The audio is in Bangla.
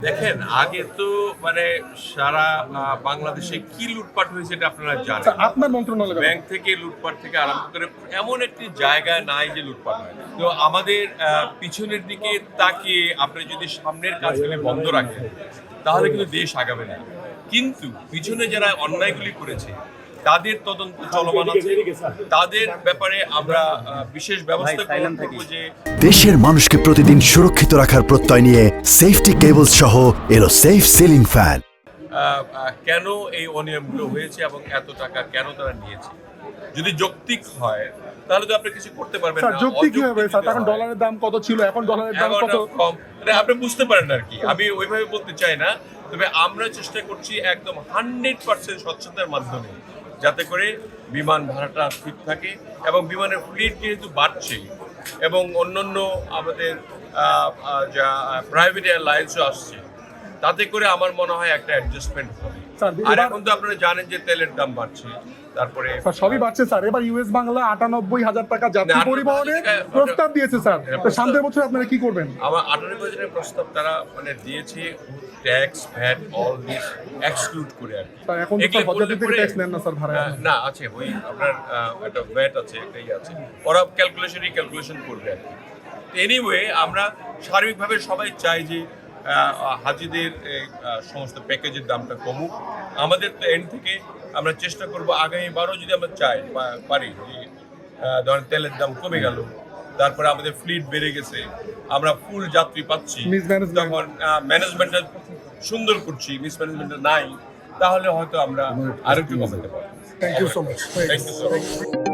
দেখেন আগে তো মানে সারা বাংলাদেশে কি লুটপাট হয়েছে এটা আপনারা জানেন। আপনার মন্ত্রণালয় ব্যাংক থেকে লুটপাট থেকে আরম্ভ করে এমন একটি জায়গায় নাই যে লুটপাট হয়। তো আমাদের পিছনের দিকে তাকিয়ে আপনি যদি সামনের কাজগুলি বন্ধ রাখেন তাহলে কিন্তু দেশ আগাবে না। কিন্তু পিছনে যারা অন্যায়গুলি করেছে তাদের তদন্ত চলমান আছে, তাদের ব্যাপারে আমরা বিশেষ ব্যবস্থা গ্রহণ করব। যে দেশের মানুষকে প্রতিদিন সুরক্ষিত রাখার প্রত্যয় নিয়ে সেফটি কেবলস সহ এলো সেফ সিলিং ফ্যান। কেন এই অনিয়মগুলো হয়েছে এবং এত টাকা কেন তারা নিয়েছে, যদি যৌক্তিক হয় তাহলে তো আপনি কিছু করতে পারবেন না। যৌক্তিক কি হবে স্যার? এখন ডলারের দাম কত ছিল, এখন ডলারের দাম কত কম, আপনি বুঝতে পারেন আর কি। আমি ওইভাবে বলতে চাই না, তবে আমরা চেষ্টা করছি একদম 100% স্বচ্ছতার মাধ্যমে যাতে করে বিমান ভাড়াটা ঠিক থাকে এবং বিমানের ফ্লিট যেহেতু বাড়ছে এবং অন্যান্য আমাদের যা প্রাইভেট এয়ারলাইন্সও আসছে, তাতে করে আমার মনে হয় একটা অ্যাডজাস্টমেন্ট হবে। আর এখন তো আপনারা জানেন যে তেলের দাম বাড়ছে, তারপরে সবই বাড়ছে স্যার। এবার ইউএস বাংলা 98,000 টাকা যাত্রী পরিবহনের প্রস্তাব দিয়েছে স্যার। তো সামনের বছর আপনারা কি করবেন? আমার 98,000 প্রস্তাব তারা মানে দিয়েছে, tax VAT all this exclude করে আর কি। স্যার এখন তো হজরত থেকে ট্যাক্স নেন না স্যার ভাড়া? না, আছে ওই আপনার একটা ভ্যাট আছে, একটাই আছে, ওরা ক্যালকুলেশন করবে আর কি। এনিওয়ে আমরা সার্বিকভাবে সবাই চাই যে হাজিদের সমস্ত প্যাকেজের দামটা কমুক। আমাদের তো এন্ড থেকে আমরা চেষ্টা করব আগামীবারও যদি আমরা চাই পারি যে ধরেন তেলের দাম কমে গেল, তারপরে আমাদের ফ্লিট বেড়ে গেছে, আমরা ফুল যাত্রী পাচ্ছি, তখন ম্যানেজমেন্টটা সুন্দর করছি, মিসম্যানেজমেন্টটা নাই, তাহলে হয়তো আমরা আরেকটু কমাতে পারবো। Thank you so much. Thank you so much.